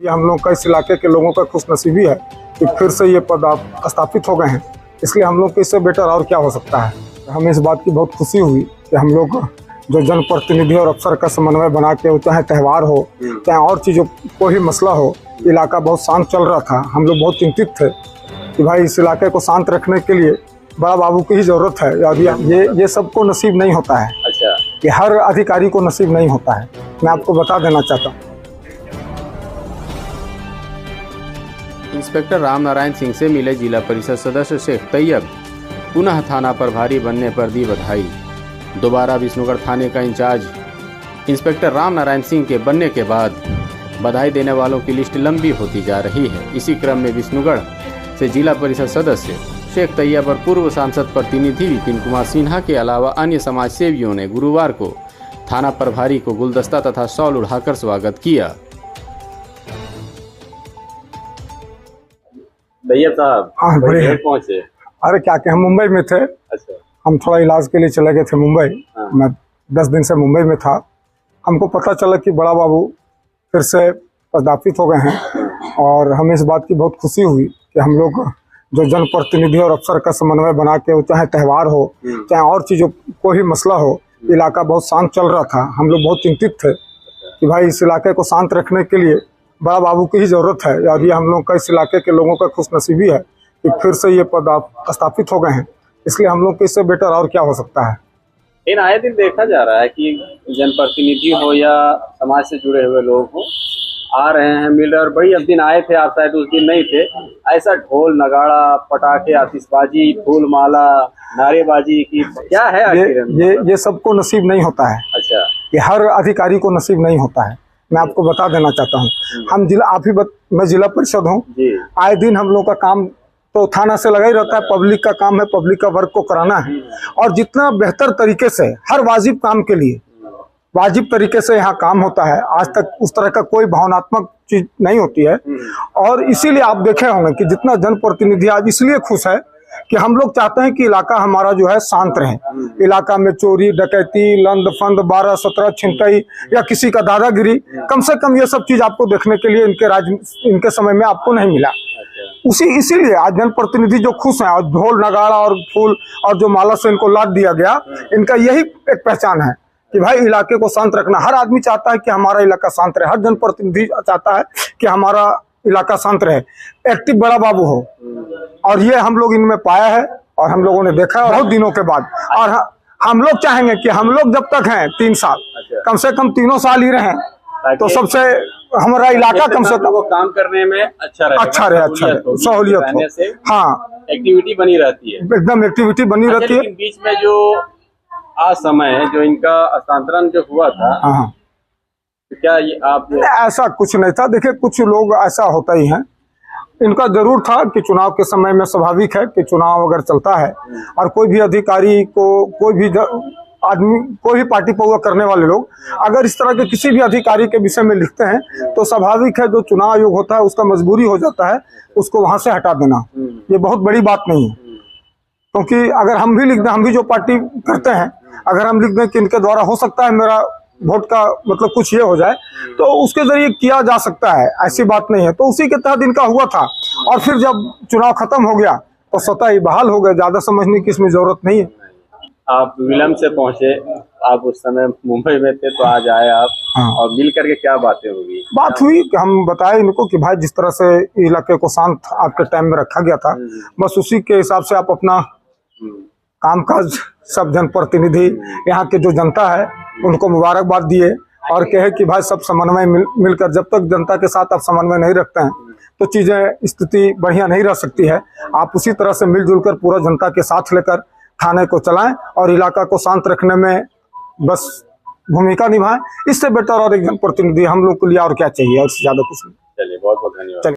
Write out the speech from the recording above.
ये हम लोग का इस इलाके के लोगों का खुशनसीबी है कि फिर से ये पद स्थापित हो गए हैं, इसलिए हम लोग को इससे बेटर और क्या हो सकता है। हमें इस बात की बहुत खुशी हुई कि हम लोग जो जनप्रतिनिधि और अफसर का समन्वय बना के, चाहे त्यौहार हो चाहे और चीज़ों कोई भी मसला हो, इलाका बहुत शांत चल रहा था। हम लोग बहुत चिंतित थे कि भाई इस इलाके को शांत रखने के लिए बड़ा बाबू की ही ज़रूरत है। ये सबको नसीब नहीं होता है। अच्छा, कि हर अधिकारी को नसीब नहीं होता है। मैं आपको बता देना चाहता हूँ। इंस्पेक्टर रामनारायण सिंह से मिले जिला परिषद सदस्य शेख तैयब, पुनः थाना प्रभारी बनने पर दी बधाई। दोबारा विष्णुगढ़ थाने का इंचार्ज इंस्पेक्टर रामनारायण सिंह के बनने के बाद बधाई देने वालों की लिस्ट लंबी होती जा रही है। इसी क्रम में विष्णुगढ़ से जिला परिषद सदस्य शेख तैयब और पूर्व सांसद प्रतिनिधि विपिन कुमार सिन्हा के अलावा अन्य समाज सेवियों ने गुरुवार को थाना प्रभारी को गुलदस्ता तथा शॉल उड़ाकर स्वागत किया। तैयब साहब, हाँ, बढ़िया पहुंचे। अरे क्या कि हम मुंबई में थे। अच्छा, हम थोड़ा इलाज के लिए चले गए थे मुंबई। हाँ। मैं 10 दिन से मुंबई में था। हमको पता चला कि बड़ा बाबू फिर से पदस्थापित हो गए हैं और हमें इस बात की बहुत खुशी हुई कि हम लोग जो जनप्रतिनिधि और अफसर का समन्वय बना के, चाहे त्यौहार हो चाहे और चीज़ों कोई भी मसला हो, इलाका बहुत शांत चल रहा था। हम लोग बहुत चिंतित थे कि भाई इस इलाके को शांत रखने के लिए बड़ा बाबू की ही ज़रूरत है। और ये हम लोग का इस इलाके के लोगों का खुशनसीबी है कि फिर से ये पद स्थापित हो गए हैं, इसलिए हम लोग को इससे बेटर और क्या हो सकता है। इन आए दिन देखा जा रहा है कि जनप्रतिनिधि हो या समाज से जुड़े हुए लोग हो, आ रहे हैं, मिल रहे। और बड़ी अब दिन आए थे, आप शायद उस दिन नहीं थे। ऐसा ढोल नगाड़ा, पटाखे, आतिशबाजी, फूल माला, नारेबाजी की क्या है आखिर? ये सबको नसीब नहीं होता है। अच्छा, ये हर अधिकारी को नसीब नहीं होता है। मैं आपको बता देना चाहता हूँ। हम मैं जिला परिषद हूँ। आए दिन हम लोग का काम तो थाना से लगा ही रहता है। पब्लिक का काम है, पब्लिक का वर्क को कराना है। और जितना बेहतर तरीके से हर वाजिब काम के लिए वाजिब तरीके से यहाँ काम होता है। आज तक उस तरह का कोई भावनात्मक चीज नहीं होती है। और इसीलिए आप देखे होंगे कि जितना जनप्रतिनिधि आज इसलिए खुश है कि हम लोग चाहते हैं कि इलाका हमारा जो है शांत रहे। इलाका में चोरी डकैती, लंद फंद, 12-17 छिनतई या किसी का दादागिरी, कम से कम ये सब चीज आपको देखने के लिए इनके समय में आपको नहीं मिला। इसीलिए आज जनप्रतिनिधि जो खुश हैं, और ढोल नगाड़ा और फूल और जो माला से इनको लाद दिया गया, इनका यही एक पहचान है कि भाई इलाके को शांत रखना। हर आदमी चाहता है कि हमारा इलाका शांत रहे, हर जनप्रतिनिधि चाहता है कि हमारा इलाका शांत रहे, एक्टिव बड़ा बाबू हो। और ये हम लोग इनमें पाया है और हम लोगों ने देखा है बहुत दिनों के बाद। और हम लोग चाहेंगे कि हम लोग जब तक हैं 3 साल, कम से कम 3 साल ही रहें, तो सबसे हमारा इलाका कम से कम काम करने में अच्छा रहे, सहूलियत हो। हाँ, एक्टिविटी बनी रहती है, एकदम एक्टिविटी बनी रहती है। बीच में जो समय जो इनका हस्तांतरण जो हुआ था, हाँ, तो क्या ये आप ऐसा कुछ नहीं था। देखिए, कुछ लोग ऐसा होता ही है। इनका जरूर था कि चुनाव के समय में स्वाभाविक है कि चुनाव अगर चलता है और कोई भी अधिकारी को, कोई भी आदमी, कोई भी पार्टी पौवा करने वाले लोग अगर इस तरह के किसी भी अधिकारी के विषय में लिखते हैं, तो स्वाभाविक है जो चुनाव आयोग होता है उसका मजबूरी हो जाता है उसको वहां से हटा देना। ये बहुत बड़ी बात नहीं है, क्योंकि अगर हम भी लिख दें, हम भी जो पार्टी करते हैं, अगर हम लिख दें कि इनके द्वारा हो सकता है मेरा वोट का मतलब कुछ ये हो जाए, तो उसके जरिए किया जा सकता है, ऐसी बात नहीं है। तो उसी के तहत इनका हुआ था। और फिर जब चुनाव खत्म हो गया तो स्वतः ही बहाल हो गए। ज्यादा समझने की इसमें जरूरत नहीं है। आप विलम्ब से पहुंचे, आप उस समय मुंबई में थे, तो आज आए आप। हाँ। और मिल करके क्या बातें हुई? बात हुई कि हम बताए इनको कि भाई जिस तरह से इलाके को शांत आपके टाइम में रखा गया था, बस उसी के हिसाब से आप अपना कामकाज, सब जनप्रतिनिधि, यहाँ के जो जनता है उनको मुबारकबाद दिए और कहे कि भाई सब समन्वय मिलकर, जब तक जनता के साथ आप समन्वय नहीं रखते हैं तो चीजें, स्थिति बढ़िया नहीं रह सकती है। आप उसी तरह से मिलजुल कर पूरा जनता के साथ लेकर थाने को चलाएं और इलाका को शांत रखने में बस भूमिका निभाएं। इससे बेटर और एक जनप्रतिनिधि हम लोग के लिए और क्या चाहिए, और ज्यादा कुछ नहीं। चलिए, बहुत बहुत धन्यवाद।